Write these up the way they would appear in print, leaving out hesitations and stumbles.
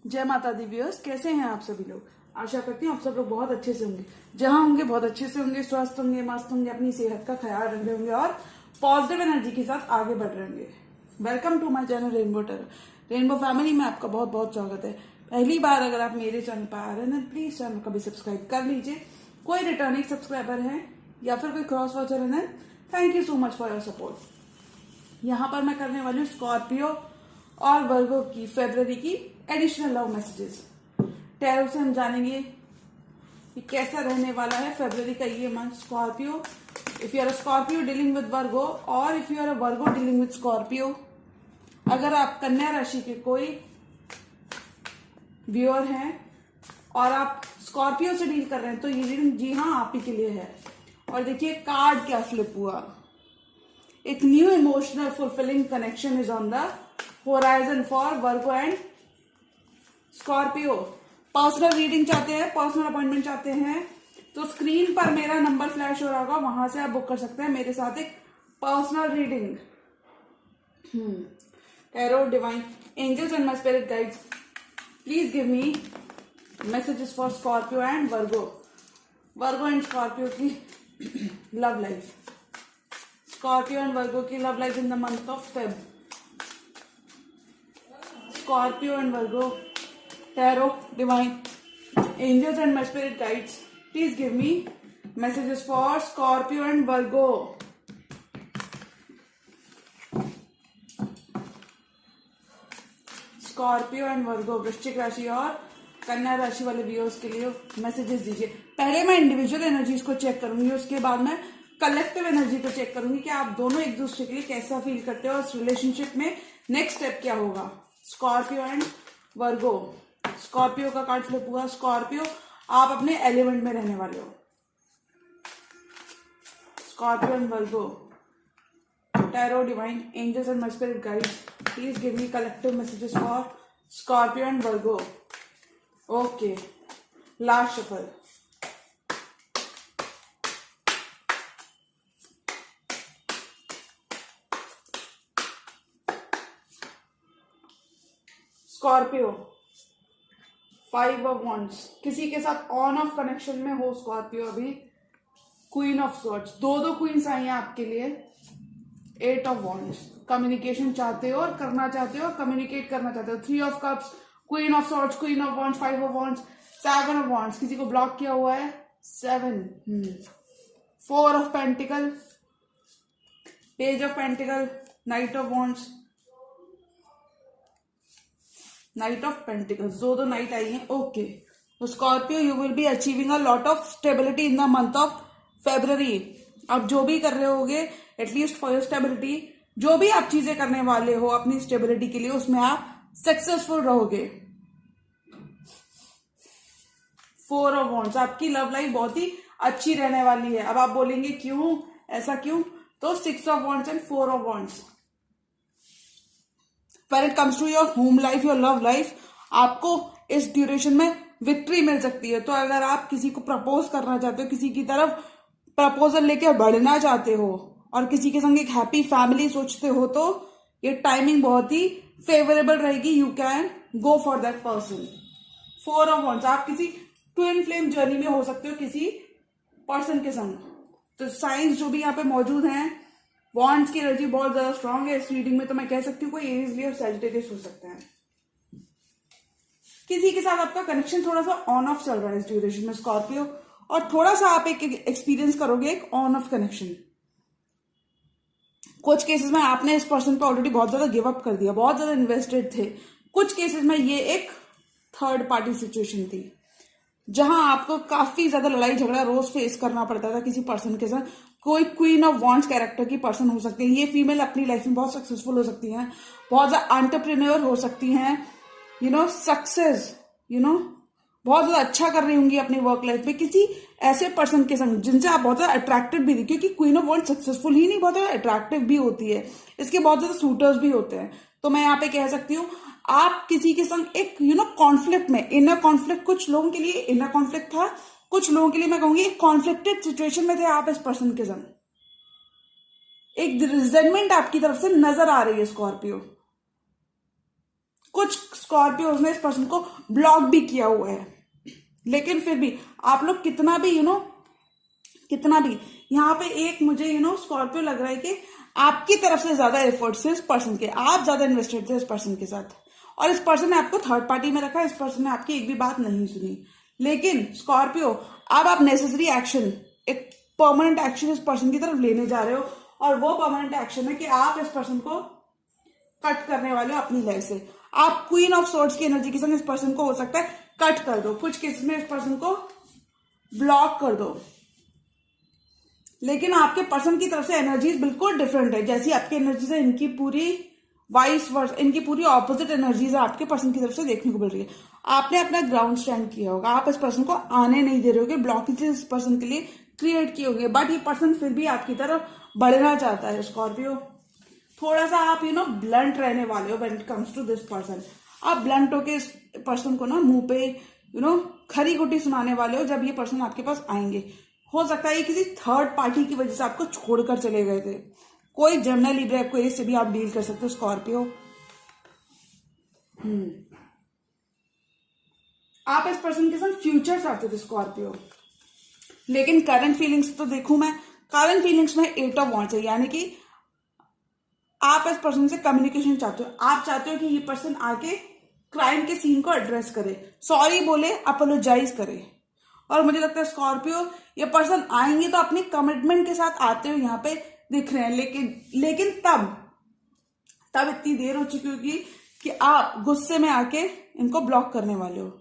जय माता the viewers, कैसे हैं आप सभी लोग। आशा करती हूँ आप सब लोग बहुत अच्छे से होंगे। जहां होंगे बहुत अच्छे से होंगे, स्वस्थ होंगे, मस्त होंगे, अपनी सेहत का ख्याल रख रहे होंगे और पॉजिटिव एनर्जी के साथ आगे बढ़ रहे होंगे। Welcome to my channel Rainbow Tarot. Rainbow family में आपका बहुत बहुत स्वागत है। पहली बार अगर आप मेरे चैनल पर आ रहे हैं प्लीज चैनल को भी सब्सक्राइब कर लीजिए। कोई रिटर्निंग सब्सक्राइबर है या फिर कोई क्रॉस वॉचर है, thank you so much for your support. यहाँ पर मैं करने वाली हूँ स्कॉर्पियो और वर्गो की फरवरी की एडिशनल लव मैसेजेस। टैरो से हम जानेंगे कि कैसा रहने वाला है फरवरी का ये month Scorpio. If you are a Scorpio dealing with Virgo और if you are a Virgo dealing with Scorpio, अगर आप कन्या राशि के कोई व्यूअर हैं और आप स्कॉर्पियो से डील कर रहे हैं तो ये रीडिंग जी हाँ आप ही के लिए है। और देखिए कार्ड क्या फ्लिप हुआ। एक new emotional fulfilling connection is on the horizon for Virgo and Scorpio. Personal reading चाहते हैं, पर्सनल अपॉइंटमेंट चाहते हैं तो स्क्रीन पर मेरा नंबर फ्लैश हो रहा होगा, वहां से आप बुक कर सकते हैं मेरे साथ एक personal reading. Tarot, divine angels and my spirit guides, please give me messages for Scorpio and Virgo. Virgo and Scorpio की love life, Scorpio and Virgo की love life in the month of Feb. Scorpio and Virgo, tarot, divine angels and my spirit guides, please give me messages for Scorpio and Virgo. Scorpio and Virgo, वृश्चिक राशि और कन्या राशि वाले viewers के लिए messages दीजिए। पहले मैं इंडिविजुअल एनर्जीज को चेक करूंगी, उसके बाद मैं कलेक्टिव एनर्जी को चेक करूंगी कि आप दोनों एक दूसरे के लिए कैसा फील करते हो और इस रिलेशनशिप में नेक्स्ट स्टेप क्या होगा। स्कॉर्पियो एंड वर्गो, स्कॉर्पियो का कार्ड फ्लिप हुआ। स्कॉर्पियो, आप अपने एलिमेंट में रहने वाले हो। Scorpio and Virgo, tarot, divine angels and my spirit guides, please give me collective messages for Scorpio and Virgo. Okay, last shuffle. Scorpio, 5 of wands, किसी के साथ ऑन ऑफ कनेक्शन में हो स्कॉर्पियो अभी। क्वीन ऑफ सॉर्ड्स, दो queen's आई हैं आपके लिए। 8 ऑफ वॉन्ड्स, कम्युनिकेशन चाहते हो और करना चाहते हो, कम्युनिकेट करना चाहते हो। 3 of cups, queen of swords, queen of wands, 5 of wands, 7 of wands, किसी को ब्लॉक किया हुआ है। 7, 4 of pentacle, page of pentacle, night of wands, knight of pentacles, दो नाइट आई हैं। ओके, तो Scorpio you will be achieving a lot of stability in the month of February. आप जो भी कर रहे होगे एटलीस्ट फॉर योर स्टेबिलिटी, जो भी आप चीजें करने वाले हो अपनी स्टेबिलिटी के लिए, उसमें आप सक्सेसफुल रहोगे। 4 ऑफ वॉन्ड्स, आपकी लव लाइफ बहुत ही अच्छी रहने वाली है। अब आप बोलेंगे क्यों, ऐसा क्यों, तो 6 of wands and 4 of wands. When it comes to your home life, your love life, आपको इस ड्यूरेशन में विक्ट्री मिल सकती है। तो अगर आप किसी को प्रपोज करना चाहते हो, किसी की तरफ प्रपोजल लेके बढ़ना चाहते हो और किसी के संग एक हैप्पी फैमिली सोचते हो तो ये टाइमिंग बहुत ही फेवरेबल रहेगी। You can go for that person. 4 of wands, आप किसी ट्विन फ्लेम जर्नी में हो सकते हो किसी पर्सन के संग। तो साइंस जो भी यहाँ पे मौजूद हैं, वॉन्ड्स की एनर्जी बहुत ज्यादा स्ट्रांग है इस रीडिंग में, तो मैं कह सकती हूँ कोई एरीज लियो और सैजिटेरियस हो सकता है। किसी के साथ आपका कनेक्शन थोड़ा सा ऑन ऑफ चल रहा है इस ड्यूरेशन में स्कॉर्पियो, और थोड़ा सा आप एक एक्सपीरियंस करोगे एक ऑन ऑफ कनेक्शन। कुछ केसेस में आपने इस पर्सन पे ऑलरेडी बहुत ज्यादा गिव अप कर दिया, बहुत ज्यादा इन्वेस्टेड थे। कुछ केसेस में ये एक थर्ड पार्टी सिचुएशन थी जहां आपको काफी ज्यादा लड़ाई झगड़ा रोज फेस करना पड़ता था किसी पर्सन के साथ। कोई क्वीन ऑफ वॉन्ड्स कैरेक्टर की पर्सन हो सकती है। ये फीमेल अपनी लाइफ में बहुत सक्सेसफुल हो सकती हैं, बहुत ज्यादा एंटरप्रेन्योर हो सकती हैं, सक्सेस, बहुत ज्यादा अच्छा कर रही होंगी अपनी वर्क लाइफ में किसी ऐसे पर्सन के संग जिनसे आप बहुत ज्यादा अट्रैक्टेड भी थी। क्योंकि क्वीन ऑफ वॉन्ड्स सक्सेसफुल ही नहीं, बहुत ज्यादा अट्रैक्टिव भी होती है, इसके बहुत ज्यादा सूटर्स भी होते हैं। तो मैं यहाँ पे कह सकती हूँ आप किसी के संग एक कॉन्फ्लिक्ट में, इनर कॉन्फ्लिक्ट, कुछ लोगों के लिए इनर कॉन्फ्लिक्ट था, कुछ लोगों के लिए मैं कहूंगी एक कॉन्फ्लिक्टेड सिचुएशन में थे आप इस पर्सन के संग। एक रिजेंटमेंट आपकी तरफ से नजर आ रही है स्कॉर्पियो। कुछ स्कॉर्पियोज ने इस पर्सन को ब्लॉक भी किया हुआ है, लेकिन फिर भी आप लोग कितना भी कितना भी यहाँ पे एक मुझे स्कॉर्पियो लग रहा है कि आपकी तरफ से ज्यादा एफर्ट्स है इस पर्सन के, आप ज्यादा इन्वेस्टेड थे इस पर्सन के साथ, और इस पर्सन ने आपको थर्ड पार्टी में रखा, इस पर्सन ने आपकी एक भी बात नहीं सुनी। लेकिन स्कॉर्पियो अब आप नेसेसरी एक्शन, एक परमानेंट एक्शन इस पर्सन की तरफ लेने जा रहे हो, और वो परमानेंट एक्शन है कि आप इस पर्सन को कट करने वाले हो अपनी लाइफ से। आप क्वीन ऑफ सोर्ड्स की एनर्जी के संग इस पर्सन को हो सकता है कट कर दो, कुछ केस में इस पर्सन को ब्लॉक कर दो, लेकिन आपके पर्सन की तरफ से एनर्जीज बिल्कुल डिफरेंट है। जैसी आपकी एनर्जीज है, इनकी पूरी वाइस वर्स, इनकी पूरी ऑपोजिट एनर्जीज आपके पर्सन की तरफ से देखने को मिल रही है। आपने अपना ग्राउंड स्टैंड किया होगा, आप इस पर्सन को आने नहीं दे रहे होगे, ब्लॉकेजेस इस पर्सन के लिए क्रिएट किए होंगे, बट ये पर्सन फिर भी आपकी तरफ बढ़ना चाहता है। स्कॉर्पियो थोड़ा सा आप ब्लंट रहने वाले हो when it comes to this person. आप ब्लंट होके इस पर्सन को मुंह पे खरी खोटी सुनाने वाले हो जब ये पर्सन आपके पास आएंगे। हो सकता है किसी थर्ड पार्टी की वजह से आपको छोड़कर चले गए थे, कोई जर्नल लीडर को इससे भी आप डील कर सकते हो स्कॉर्पियो। आप इस पर्सन के साथ फ्यूचर चाहते थे स्कॉर्पियो, लेकिन करंट फीलिंग्स तो देखूं मैं, करंट फीलिंग्स में 8 ऑफ वॉन्ड्स है, यानी कि आप इस पर्सन से कम्युनिकेशन चाहते हो। आप चाहते हो कि ये पर्सन आके क्राइम के सीन को एड्रेस करे, सॉरी बोले, अपोलोजाइज करे। और मुझे लगता है स्कॉर्पियो ये पर्सन आएंगे तो अपनी कमिटमेंट के साथ आते हुए यहाँ पे दिख रहे हैं, लेकिन तब इतनी देर हो चुकी होगी कि आप गुस्से में आके इनको ब्लॉक करने वाले हो,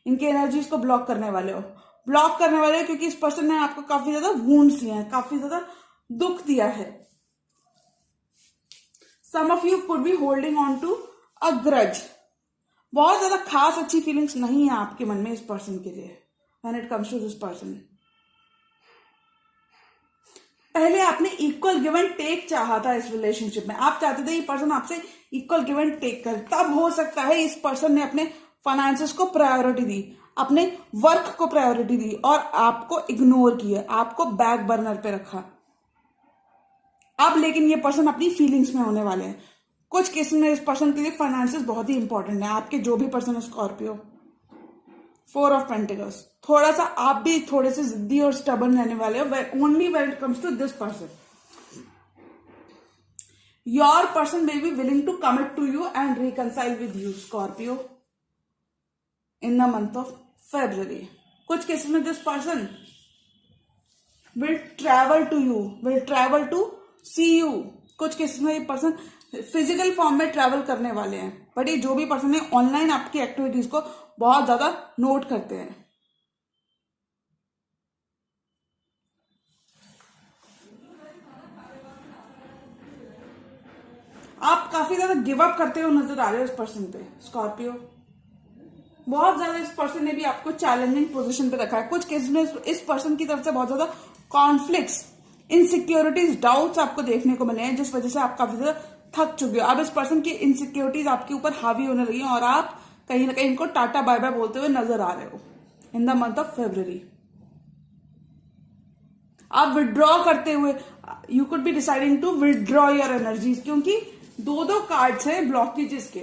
इनके एनर्जीज को ब्लॉक करने वाले हो, क्योंकि इस पर्सन ने आपको काफी ज्यादा वुंड्स दिए हैं, काफी ज्यादा दुख दिया है। Some of you could be holding on to a grudge. बहुत ज्यादा खास अच्छी फीलिंग्स नहीं है आपके मन में इस पर्सन के लिए when it comes to this person. पहले आपने इक्वल गिव एंड टेक चाहा था इस रिलेशनशिप में, आप चाहते थे ये पर्सन आपसे इक्वल गिव एंड टेक करे। तब हो सकता है इस पर्सन ने अपने फाइनेंसेस को प्रायोरिटी दी, अपने वर्क को प्रायोरिटी दी, और आपको इग्नोर किया, आपको बैक बर्नर पे रखा। अब लेकिन ये पर्सन अपनी फीलिंग्स में होने वाले हैं। कुछ केस में इस पर्सन के लिए फाइनेंसेस बहुत ही इंपॉर्टेंट है, आपके जो भी पर्सन है स्कॉर्पियो। 4 ऑफ पेंटिकल्स, थोड़ा सा आप भी थोड़े से जिद्दी और स्टबर्न रहने वाले हो only when it comes to this person. Your person may be willing to commit to you and reconcile with you Scorpio in the month of February. कुछ केसेस में this person will travel to you, will travel to see you. कुछ cases में ये person physical form में travel करने वाले हैं, but ये जो भी पर्सन है ऑनलाइन आपकी एक्टिविटीज को बहुत ज्यादा नोट करते हैं। आप काफी ज्यादा गिव अप करते हुए नजर आ रहे हो इस पर्सन पे स्कॉर्पियो। बहुत ज्यादा इस पर्सन ने भी आपको चैलेंजिंग पोजीशन पे रखा है। कुछ केस में इस पर्सन की तरफ से बहुत ज्यादा कॉन्फ्लिक्ट्स, इनसिक्योरिटीज, डाउट्स आपको देखने को मिले हैं, जिस वजह से आप काफी ज्यादा थक चुके हो। अब इस पर्सन की इनसिक्योरिटीज आपके ऊपर हावी होने लगी हैं और आप कहीं ना कहीं इनको टाटा बाय बाय बोलते हुए नजर आ रहे हो in the month of February. आप विड्रॉ करते हुए, you could be deciding to withdraw your energies, क्योंकि 2 कार्ड्स हैं ब्लॉकेजेस के,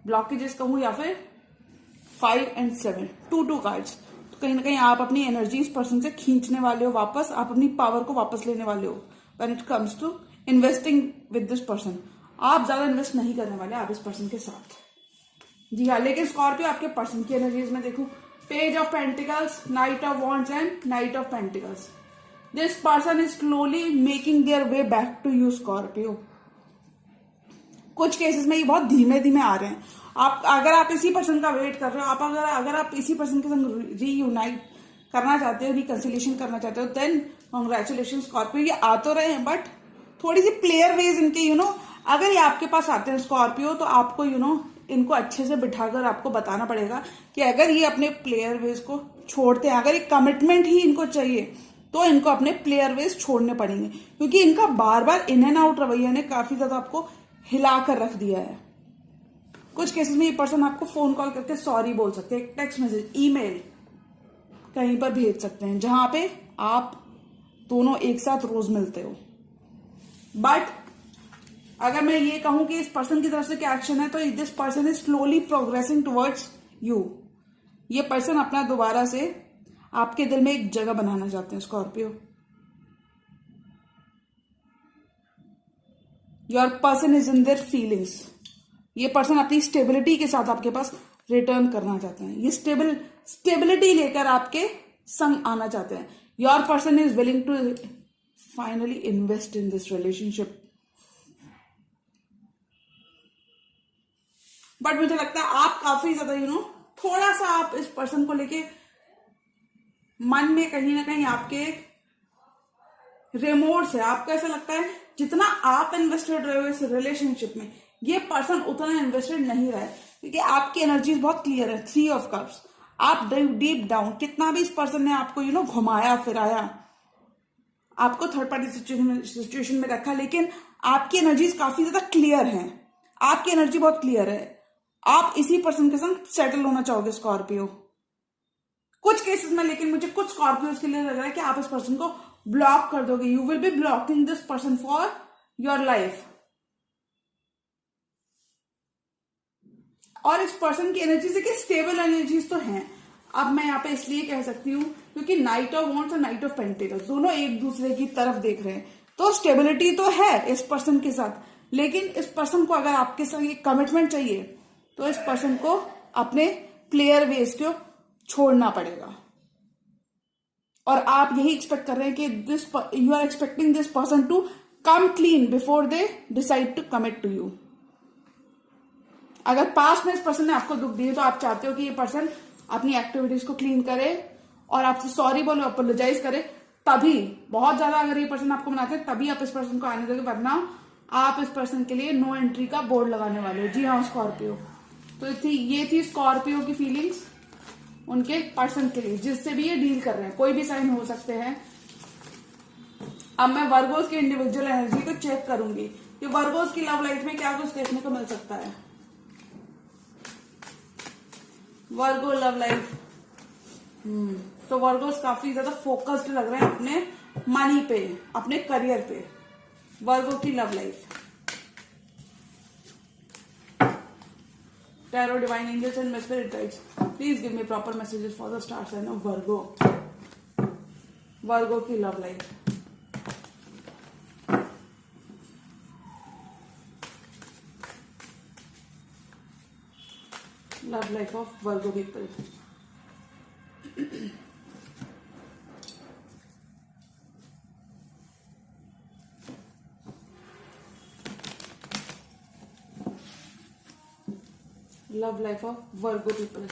ब्लॉकेजेस कहूं या फिर 5 and 7, 2 कार्ड्स। तो कहीं ना कहीं आप अपनी एनर्जी इस पर्सन से खींचने वाले हो वापस, आप अपनी पावर को वापस लेने वाले हो when it comes to investing with this person. आप ज्यादा इन्वेस्ट नहीं करने वाले आप इस पर्सन के साथ, जी हाँ। लेकिन स्कॉर्पियो आपके पर्सन की एनर्जीज में देखूं, page of pentacles, knight of wands and knight of pentacles. This person is slowly making their way back to you Scorpio. कुछ केसेस में ये बहुत धीमे धीमे आ रहे हैं। अगर आप इसी पर्सन का वेट कर रहे हो, आप अगर आप इसी पर्सन के संग रीयूनाइट करना चाहते हो, रिकंसिलिएशन करना चाहते हो, देन कांग्रेचुलेशन स्कॉर्पियो। ये आ तो रहे हैं बट थोड़ी सी प्लेयर वेज इनके अगर ये आपके पास आते हैं स्कॉर्पियो, तो आपको इनको अच्छे से बिठाकर आपको बताना पड़ेगा कि अगर ये अपने प्लेयर वेज को छोड़ते हैं, अगर एक कमिटमेंट ही इनको चाहिए, तो इनको अपने प्लेयर वेज छोड़ने पड़ेंगे, क्योंकि इनका बार बार इन एंड आउट रवैया ने काफी ज्यादा आपको हिलाकर रख दिया है। कुछ केसेस में ये पर्सन आपको फोन कॉल करके सॉरी बोल सकते हैं, टेक्स्ट मैसेज, ईमेल कहीं पर भेज सकते हैं जहां पे आप दोनों एक साथ रोज मिलते हो। बट अगर मैं ये कहूं कि इस पर्सन की तरफ से क्या एक्शन है, तो this person is slowly progressing towards you. ये पर्सन अपना दोबारा से आपके दिल में एक जगह बनाना चाहते हैं Scorpio. Your person is in their feelings. ये पर्सन अपनी स्टेबिलिटी के साथ आपके पास रिटर्न करना चाहते हैं। ये स्टेबिलिटी लेकर आपके संग आना चाहते हैं। Your person is willing to finally invest in this relationship. But मुझे लगता है आप काफी ज्यादा थोड़ा सा आप इस पर्सन को लेके मन में कहीं ना कहीं आपके रिमोर्स है। आपको ऐसा लगता है जितना आप इन्वेस्टेड रहे हो इस रिलेशनशिप में, ये पर्सन उतना इन्वेस्टेड नहीं रहा है, क्योंकि आपकी एनर्जीज बहुत क्लियर है। 3 ऑफ कप्स। आप डीप डाउन कितना भी इस पर्सन ने आपको घुमाया फिराया, आपको थर्ड पार्टी सिचुएशन में रखा, लेकिन आपकी एनर्जीज काफी ज्यादा क्लियर हैं। आपकी एनर्जी बहुत क्लियर है। आप इसी पर्सन के संग सेटल होना चाहोगे स्कॉर्पियो कुछ केसेस में। लेकिन मुझे कुछ स्कॉर्पियोज के लिए लग रहा है कि आप इस पर्सन को ब्लॉक कर दोगे। You will B blocking this person for your life. और इस पर्सन की एनर्जी से स्टेबल एनर्जीज तो हैं। अब मैं यहाँ पे इसलिए कह सकती हूँ क्योंकि नाइट ऑफ वॉन्ड्स और नाइट ऑफ पेंटिकल्स दोनों एक दूसरे की तरफ देख रहे हैं, तो स्टेबिलिटी तो है इस पर्सन के साथ। लेकिन इस पर्सन को अगर आपके साथ एक कमिटमेंट चाहिए, तो इस पर्सन को अपने प्लेयर वेज को छोड़ना पड़ेगा। और आप यही एक्सपेक्ट कर रहे हैं कि you are expecting this person to come clean before they decide to commit to you. अगर पास्ट में इस पर्सन ने आपको दुख दिए, तो आप चाहते हो कि ये पर्सन अपनी एक्टिविटीज को क्लीन करे और आपसे सॉरी बोले, अपोलोजाइज करे। तभी बहुत ज्यादा अगर ये पर्सन आपको मनाते हैं, तभी आप इस पर्सन को आने दोगे, वरना आप इस पर्सन के लिए नो एंट्री का बोर्ड लगाने वाले हो। जी हाँ स्कॉर्पियो। तो ये थी स्कॉर्पियो की फीलिंग्स उनके पर्सन के लिए, जिससे भी ये डील कर रहे हैं। कोई भी साइन हो सकते हैं। अब मैं वर्गोस की इंडिविजुअल एनर्जी को चेक करूंगी कि वर्गोस की लव लाइफ में क्या कुछ देखने को मिल सकता है। वर्गो लव लाइफ। तो वर्गोस काफी ज्यादा फोकस्ड लग रहे हैं अपने मनी पे, अपने करियर पे। वर्गो की love life. Tarot, divine angels and my spirit guides, please give me proper messages for the star sign of Virgo. Virgo की love life. Love life of Virgo people. Love life of Virgo people,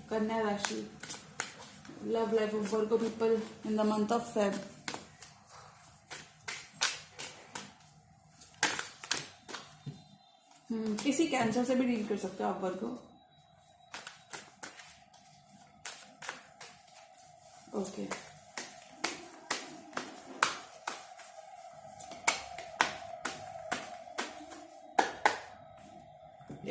कन्या राशि। Love life of Virgo people in the month of Feb. किसी Cancer से भी deal कर सकते हो आप Virgo. Okay.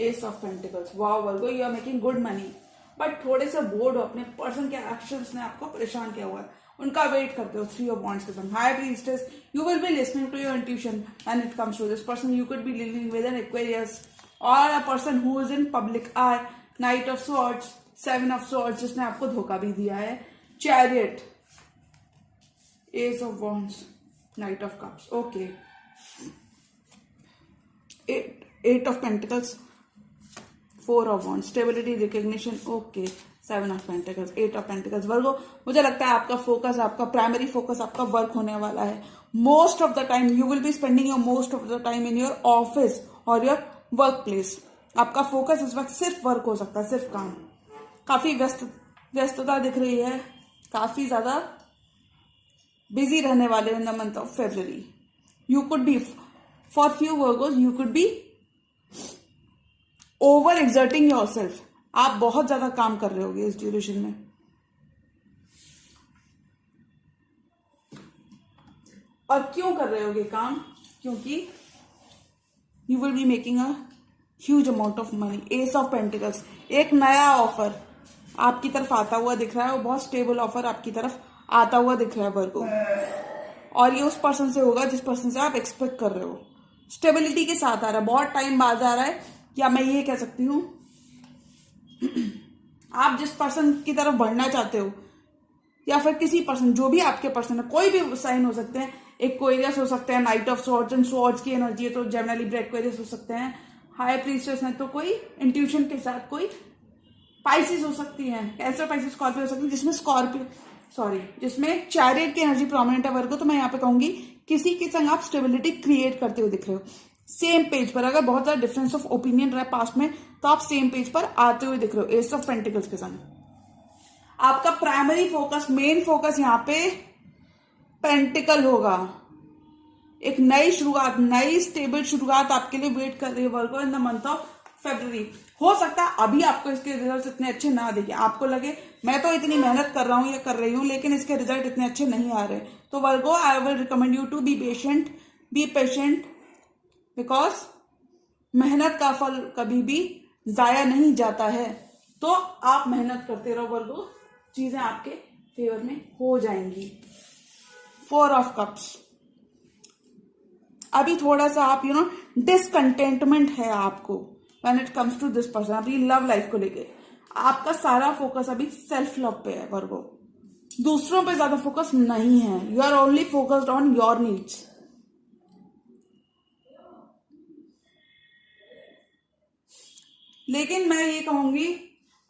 Ace of pentacles. वाह Virgo, you are making good money, but थोड़े से बोर्ड हो। अपने पर्सन के एक्शंस ने आपको परेशान किया हुआ है, उनका वेट करते हो। 3 ऑफ वॉन्ड्स के साथ high priestess. You will be listening to your intuition when it comes to this person. You could be living with an Aquarius और a person who is in public eye. Knight of swords, 7 of swords, जिसने आपको धोखा भी दिया है। Chariot, ace of wands, knight of cups. Okay. 8 of pentacles, 4 of wands, stability, recognition. Okay. 7 of pentacles, 8 of pentacles. वर्गो, मुझे लगता है आपका फोकस, आपका प्राइमरी फोकस आपका वर्क होने वाला है। Most of the time you will be spending your most of the time in your office और योर वर्क प्लेस। आपका फोकस इस वक्त सिर्फ वर्क हो सकता है, सिर्फ काम। काफी व्यस्तता दिख रही है, काफी ज्यादा बिजी रहने वाले इन the month of February. You could B, for few Virgo's, you could B over exerting your self. आप बहुत ज्यादा काम कर रहे होगे इस ड्यूरेशन में। और क्यों कर रहे होगे काम? क्योंकि you will be making a huge amount of money. S of pentacles, एक नया ऑफर आपकी तरफ आता हुआ दिख रहा है, वो बहुत स्टेबल ऑफर आपकी तरफ आता हुआ दिख रहा है वर्गो। और ये उस पर्सन से होगा जिस पर्सन से आप एक्सपेक्ट कर रहे हो। स्टेबिलिटी के साथ आ रहा है, बहुत टाइम बाद आ रहा है, या मैं ये कह सकती हूँ आप जिस पर्सन की तरफ बढ़ना चाहते हो, या फिर किसी पर्सन, जो भी आपके पर्सन है, कोई भी साइन हो सकते हैं, एक्वेरियस हो सकते हैं, night of swords and swords की एनर्जी है तो जेमिनी लिब्रा एक्वेरियस हो सकते हैं, हाई प्रीस्टेस है तो कोई इंट्यूशन के साथ कोई पाइसिस हो सकती है, कैंसर पाइसिस स्कॉर्पियो हो सकती है, जिसमें चैरियट की एनर्जी प्रोमिनेंट है वर्गो। तो मैं यहाँ पे कहूंगी किसी के संग आप स्टेबिलिटी क्रिएट करते हुए दिख रहे हो, सेम पेज पर। अगर बहुत ज्यादा डिफरेंस ऑफ ओपिनियन रहा पास्ट में तो आप सेम पेज पर आते हुए दिख रहे हो एस ऑफ पेंटिकल्स के संग। आपका प्राइमरी फोकस, मेन फोकस यहाँ पे पेंटिकल होगा। एक नई शुरुआत, नई स्टेबल शुरुआत आपके लिए वेट कर रही है Virgo in the month of फरवरी। हो सकता है अभी आपको इसके रिजल्ट इतने अच्छे ना दिखे, आपको लगे मैं तो इतनी मेहनत कर रहा हूं या कर रही हूं लेकिन इसके रिजल्ट इतने अच्छे नहीं आ रहे, तो Virgo I will recommend you to be patient because मेहनत का फल कभी भी जाया नहीं जाता है। तो आप मेहनत करते रहो वर्गो, चीजें आपके फेवर में हो जाएंगी। 4 ऑफ कप्स, अभी थोड़ा सा आप डिसकंटेंटमेंट है आपको when it comes to this person, अपनी लव लाइफ को लेके। आपका सारा फोकस अभी सेल्फ लव पे है वर्गो, दूसरों पे ज्यादा फोकस नहीं है। You are only focused on your needs. लेकिन मैं ये कहूंगी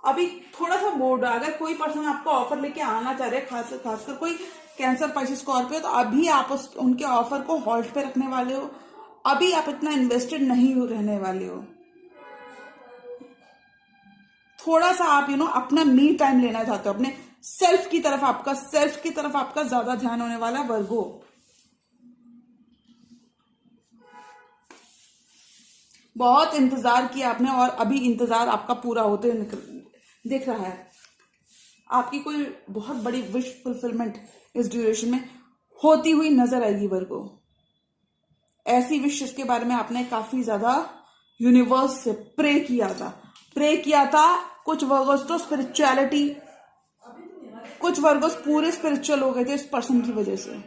अभी थोड़ा सा बोर्ड, अगर कोई पर्सन आपको ऑफर लेके आना चाह रहे हैं, खासकर कोई कैंसर पाइसिस स्कॉर्पियो, तो अभी आप उनके ऑफर को होल्ड पे रखने वाले हो, अभी आप इतना इन्वेस्टेड नहीं रहने वाले हो। थोड़ा सा आप अपना मी टाइम लेना चाहते हो, अपने सेल्फ की तरफ आपका ज्यादा ध्यान होने वाला वर्गो। बहुत इंतजार किया आपने और अभी इंतजार आपका पूरा होते दिख रहा है। आपकी कोई बहुत बड़ी विश फुलफिलमेंट इस ड्यूरेशन में होती हुई नजर आएगी वर्गो। ऐसी विश जिसके बारे में आपने काफी ज्यादा यूनिवर्स से प्रे किया था। कुछ वर्गोस तो स्पिरिचुअलिटी, कुछ वर्गोस पूरे स्पिरिचुअल हो गए थे इस पर्सन की वजह से।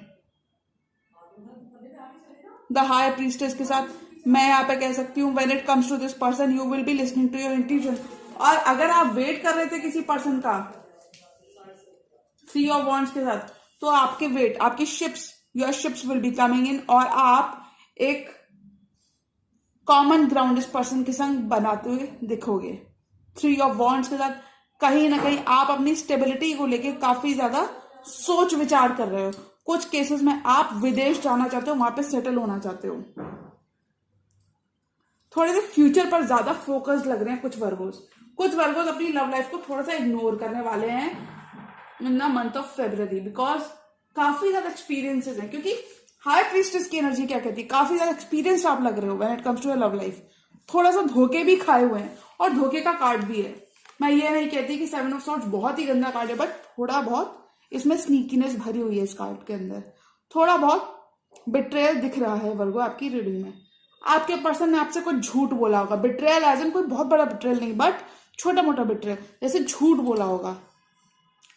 द हाई प्रीस्टेस के साथ मैं यहाँ पे कह सकती हूँ when it comes to this person you will be listening to your intuition. और अगर आप वेट कर रहे थे किसी पर्सन का 3 ऑफ वॉन्ड्स के साथ, तो आपकी your ships will be coming in, और आप एक कॉमन ग्राउंड इस पर्सन के संग बनाते हुए दिखोगे। 3 ऑफ वॉन्ड्स के साथ कहीं ना कहीं आप अपनी स्टेबिलिटी को लेके काफी ज्यादा सोच विचार कर रहे हो। कुछ केसेस में आप विदेश जाना चाहते हो, वहां पे सेटल होना चाहते हो। थोड़े से फ्यूचर पर ज्यादा फोकस लग रहे हैं कुछ वर्गोस अपनी लव लाइफ को थोड़ा सा इग्नोर करने वाले हैं इन the month of February, because काफी ज्यादा एक्सपीरियंसेस हैं। क्योंकि हाई प्रीस्टेस की एनर्जी क्या कहती है, काफी ज्यादा एक्सपीरियंस आप लग रहे हो when it comes to your love life. थोड़ा सा धोखे भी खाए हुए हैं और धोखे का कार्ड भी है। मैं ये नहीं कहती कि 7 ऑफ सॉर्ड्स बहुत ही गंदा कार्ड है, बट थोड़ा बहुत इसमें स्नीकीनेस भरी हुई है इस कार्ड के अंदर। थोड़ा बहुत बिट्रेयल दिख रहा है वर्गो आपकी रीडिंग में। आपके पर्सन ने आपसे कुछ झूठ बोला होगा, बिट्रेयल एज इन कोई बहुत बड़ा बिट्रेयल नहीं, बट छोटा मोटा बिट्रेयल, जैसे झूठ बोला होगा।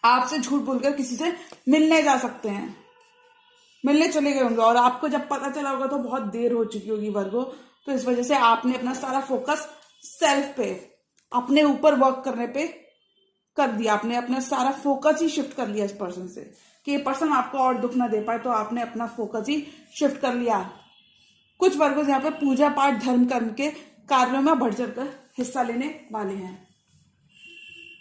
आपसे झूठ बोलकर किसी से मिलने जा सकते हैं, मिलने चले गए होंगे और आपको जब पता चला होगा तो बहुत देर हो चुकी होगी वर्गो। तो इस वजह से आपने अपना सारा फोकस सेल्फ पे, अपने ऊपर वर्क करने पे कर दिया। आपने अपना सारा फोकस ही शिफ्ट कर लिया इस पर्सन से कि ये पर्सन आपको और दुख ना दे पाए, तो आपने अपना फोकस ही शिफ्ट कर लिया। कुछ वर्गों यहाँ पे पूजा पाठ धर्म कर्म के कार्यों में बढ़ चढ़कर हिस्सा लेने वाले हैं।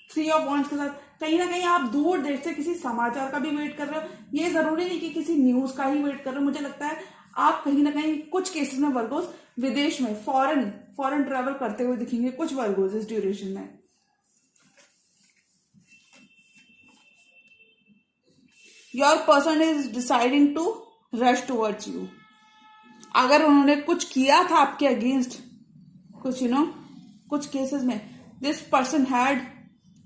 3 ऑफ वॉन्ड्स के साथ कहीं ना कहीं आप दूर देश से किसी समाचार का भी वेट कर रहे हो। ये जरूरी नहीं कि किसी न्यूज का ही वेट कर रहे हो। मुझे लगता है आप कहीं ना कहीं कुछ केसेस में वर्गोस विदेश में फॉरेन ट्रेवल करते हुए दिखेंगे कुछ वर्गोस इस ड्यूरेशन में। Your person is deciding to rush towards you. अगर उन्होंने कुछ किया था आपके अगेंस्ट, कुछ केसेस में दिस पर्सन हैड,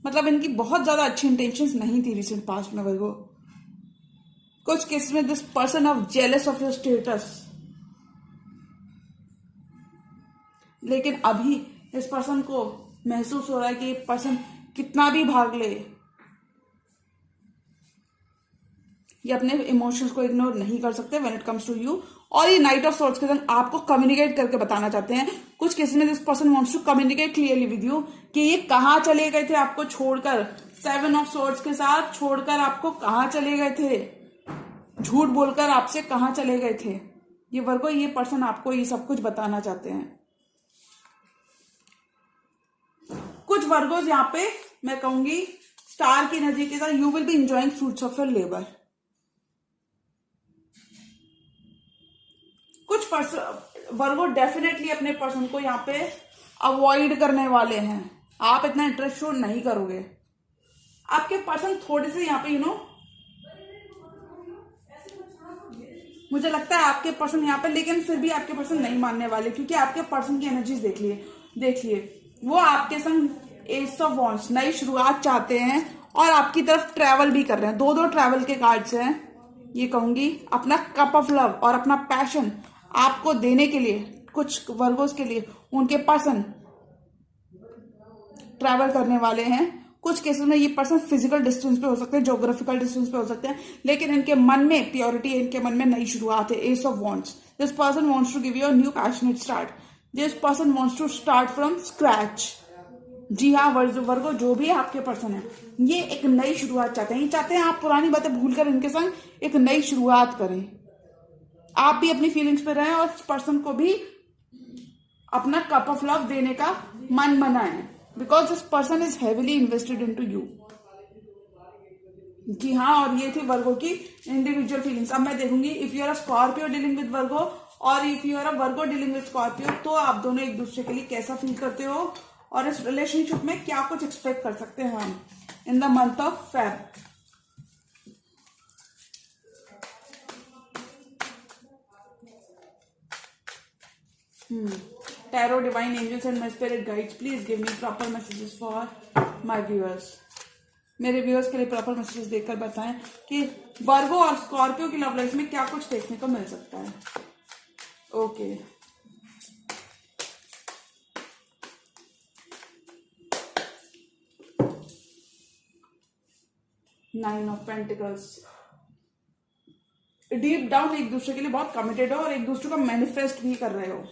मतलब इनकी बहुत ज्यादा अच्छी इंटेंशंस नहीं थी रिसेंट पास्ट में वर्गो। कुछ केसेस में this person of jealous of your status, लेकिन अभी इस पर्सन को महसूस हो रहा है कि ये पर्सन कितना भी भाग ले, ये अपने इमोशंस को इग्नोर नहीं कर सकते when it comes to you. और ये नाइट ऑफ सोर्ट्स के संग आपको कम्युनिकेट करके बताना चाहते हैं। कुछ केसेस में this person wants to communicate clearly with you कि ये कहाँ चले गए थे आपको छोड़कर, 7 ऑफ सोर्ट्स के साथ छोड़कर आपको कहाँ चले गए थे, झूठ बोलकर आपसे कहाँ चले गए थे। ये वर्गो, ये पर्सन आपको ये सब कुछ बताना चाहते हैं। कुछ वर्गोज यहाँ पे मैं कहूंगी स्टार की एनर्जी के साथ, you will B enjoying fruits of your labour. कुछ पर्सन वर्गो डेफिनेटली अपने पर्सन को यहाँ पे अवॉइड करने वाले हैं। आप इतना इंटरेस्ट शो नहीं करोगे। आपके पर्सन थोड़े से यहाँ पे मुझे लगता है आपके पर्सन यहाँ पे, लेकिन फिर भी आपके पर्सन नहीं मानने वाले, क्योंकि आपके पर्सन की एनर्जीज देखिए वो आपके संग एस ऑफ वॉन्ड्स, नई शुरुआत चाहते हैं और आपकी तरफ ट्रैवल भी कर रहे हैं। दो ट्रैवल के कार्ड्स हैं। ये कहूंगी अपना कप ऑफ लव और अपना पैशन आपको देने के लिए, कुछ वर्गोस के लिए उनके पर्सन ट्रैवल करने वाले हैं। कुछ केसेस में ये पर्सन फिजिकल डिस्टेंस पे हो सकते हैं, ज्योग्राफिकल डिस्टेंस पे हो सकते हैं, लेकिन इनके मन में प्योरिटी है, इनके मन में नई शुरुआत है। Ace of wands, this person wants to give you a new passionate start. This person wants to start from scratch. जी हाँ वर्गो, जो भी आपके पर्सन है ये एक नई शुरुआत चाहते हैं। ये चाहते हैं आप पुरानी बातें भूलकर इनके संग एक नई शुरुआत करें। आप भी अपनी फीलिंग्स पे रहें और पर्सन को भी अपना कप ऑफ लव देने का मन बनाएं, because this person is heavily invested into you. जी हाँ, और ये थी वर्गो की इंडिविजुअल फीलिंग्स। अब मैं देखूंगी if you are a Scorpio dealing with Virgo और if you are a Virgo dealing with Scorpio, तो आप दोनों एक दूसरे के लिए कैसा फील करते हो और इस रिलेशनशिप में क्या कुछ एक्सपेक्ट कर सकते हैं हम in the month of Feb. Tarot, divine angels and my spirit guides, please give me proper messages for my viewers. मेरे व्यूअर्स के लिए प्रॉपर मैसेजेस देकर बताएं कि वर्गो और स्कॉर्पियो की लव लाइफ में क्या कुछ देखने को मिल सकता है। Okay nine of pentacles, deep down एक दूसरे के लिए बहुत कमिटेड हो और एक दूसरे को मैनिफेस्ट भी कर रहे हो,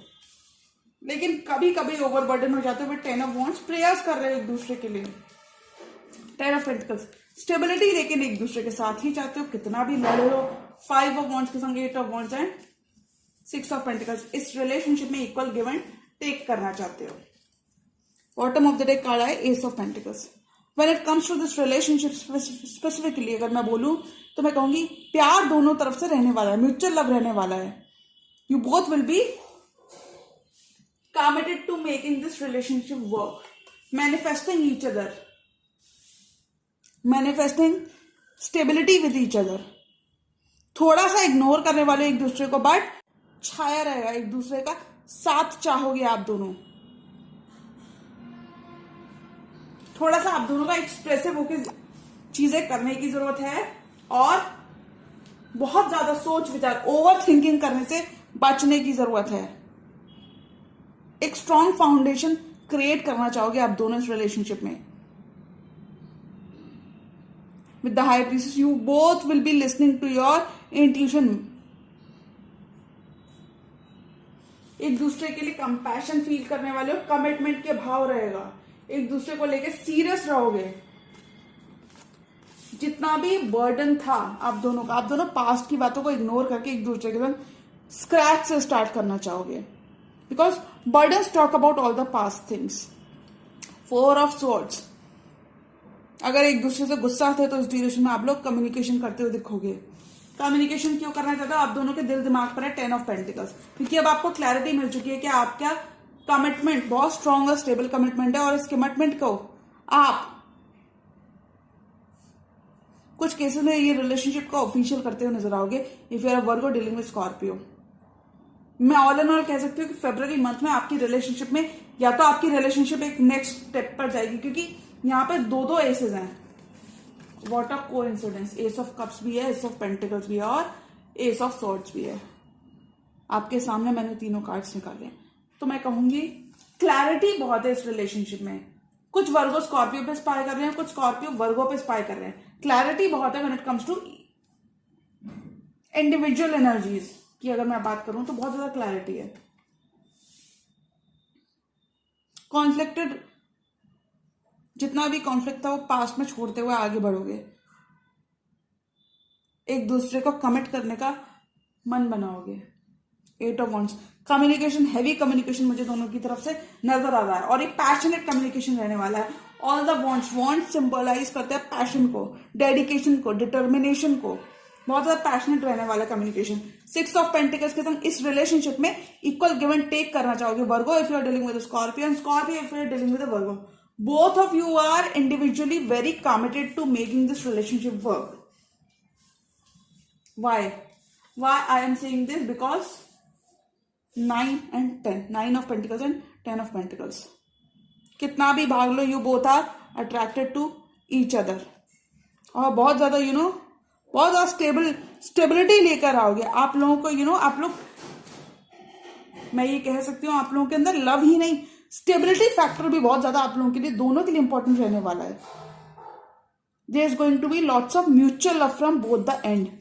लेकिन कभी कभी ओवरबर्डन हो जाते हो। बट 10 ऑफ वॉन्ड्स, प्रयास कर रहे हो एक दूसरे के लिए। 10 ऑफ पेंटिकल्स, स्टेबिलिटी लेकिन एक दूसरे के साथ ही चाहते हो, कितना भी लड़े हो। 5 ऑफ वॉन्ड्स के संग 8 of wands and 6 of pentacles, इस रिलेशनशिप में इक्वल गिव एंड टेक करना चाहते हो। Bottom of the deck card आए ace of pentacles. When it comes to this relationship specifically, अगर मैं बोलूं तो मैं कहूंगी प्यार दोनों तरफ से रहने वाला है, म्यूचुअल लव रहने वाला है। You both will B committed to making this relationship work, manifesting each other, manifesting stability with each other। थोड़ा सा इग्नोर करने वाले एक दूसरे को, बट छाया रहेगा एक दूसरे का साथ चाहोगे आप दोनों। थोड़ा सा आप दोनों का एक्सप्रेसिव होकर चीजें करने की जरूरत है और बहुत ज्यादा सोच विचार, ओवर थिंकिंग करने से बचने की जरूरत है। एक स्ट्रॉन्ग फाउंडेशन क्रिएट करना चाहोगे आप दोनों इस रिलेशनशिप में। With the high priestess, you both will be listening to your intuition. एक दूसरे के लिए कंपैशन फील करने वाले हो, कमिटमेंट के भाव रहेगा, एक दूसरे को लेके सीरियस रहोगे। जितना भी बर्डन था आप दोनों का, आप दोनों पास्ट की बातों को इग्नोर करके एक दूसरे के साथ स्क्रैच से स्टार्ट करना चाहोगे, because burdens talk about all the past things. 4 of swords, अगर एक दूसरे से गुस्सा थे तो इस ड्यूरेशन में आप लोग कम्युनिकेशन करते हुए दिखोगे। कम्युनिकेशन क्यों करना चाहते हो? आप दोनों के दिल दिमाग पर है 10 ऑफ पेंटिकल्स, क्योंकि अब आपको क्लैरिटी मिल चुकी है कि आपका कमिटमेंट बहुत स्ट्रॉन्ग और स्टेबल कमिटमेंट है और इस कमिटमेंट को आप कुछ केसेस में ये रिलेशनशिप को ऑफिशियल करते हुए नजर आओगे if you are a Virgo dealing with Scorpio. मैं ऑल एंड ऑल कह सकती हूँ कि फरवरी मंथ में आपकी रिलेशनशिप में या तो आपकी रिलेशनशिप एक नेक्स्ट स्टेप पर जाएगी, क्योंकि यहाँ पे दो एसेस हैं। What a coincidence, S of cups भी है, एस ऑफ पेंटिकल्स भी है और एस ऑफ स्वॉर्ड्स भी है। आपके सामने मैंने तीनों कार्ड्स निकाले, तो मैं कहूंगी क्लैरिटी बहुत है इस रिलेशनशिप में। कुछ वर्गो स्कॉर्पियो पे स्पाई कर रहे हैं, कुछ स्कॉर्पियो वर्गो पे स्पाई कर रहे हैं। क्लैरिटी बहुत है when it comes to individual energies. की अगर मैं बात करूं तो बहुत ज्यादा क्लैरिटी है। कॉन्फ्लिक्टेड, जितना भी कॉन्फ्लिक्ट था वो पास्ट में छोड़ते हुए आगे बढ़ोगे, एक दूसरे को कमिट करने का मन बनाओगे। 8 of wands, communication, heavy communication मुझे दोनों की तरफ से नजर आ रहा है और एक पैशनेट कम्युनिकेशन रहने वाला है। All the wands, wands symbolize करते हैं पैशन को, डेडिकेशन को, डिटर्मिनेशन को, बहुत ज्यादा पैशनेट रहने वाला कम्युनिकेशन। 6 ऑफ पेंटिकल्स के संग इस रिलेशनशिप में इक्वल गिव एंड टेक करना चाहोगे Virgo, if you are dealing with Scorpion, Scorpio if you are dealing with Virgo. Both of you are individually very committed to making this relationship work. Why I am saying this? Because 9 and 10, 9 of Pentacles and 10 of Pentacles. कितना भी भाग लो, you both are attracted to each other. और बहुत ज्यादा बहुत ज्यादा stability लेकर आओगे आप लोगों को। आप लोग, मैं ये कह सकती हूँ आप लोगों के अंदर लव ही नहीं, स्टेबिलिटी फैक्टर भी बहुत ज्यादा आप लोगों के लिए, दोनों के लिए इंपॉर्टेंट रहने वाला है। There is going to be lots of mutual love from both the end.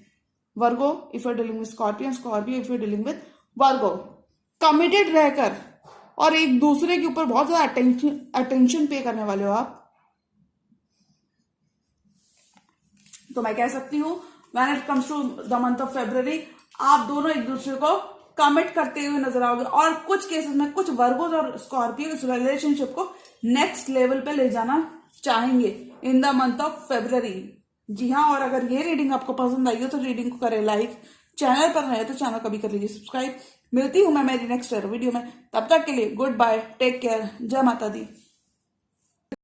Virgo, if you're dealing with Scorpio, Scorpio if you're dealing with Virgo, committed रहकर और एक दूसरे के ऊपर बहुत ज्यादा अटेंशन पे करने वाले हो आप। तो मैं कह सकती हूँ when it comes to the month of February, आप दोनों एक दूसरे को कमिट करते हुए नजर आओगे और कुछ केसेस में कुछ वर्गोज और स्कॉर्पियो इस रिलेशनशिप को नेक्स्ट लेवल पे ले जाना चाहेंगे in the month of February. जी हाँ, और अगर ये रीडिंग आपको पसंद आई हो तो रीडिंग को करें लाइक, चैनल पर नए तो चैनल को भी कर लीजिए सब्सक्राइब। मिलती हूँ मैं मेरी नेक्स्ट वीडियो में, तब तक के लिए गुड बाय, टेक केयर, जय माता दी।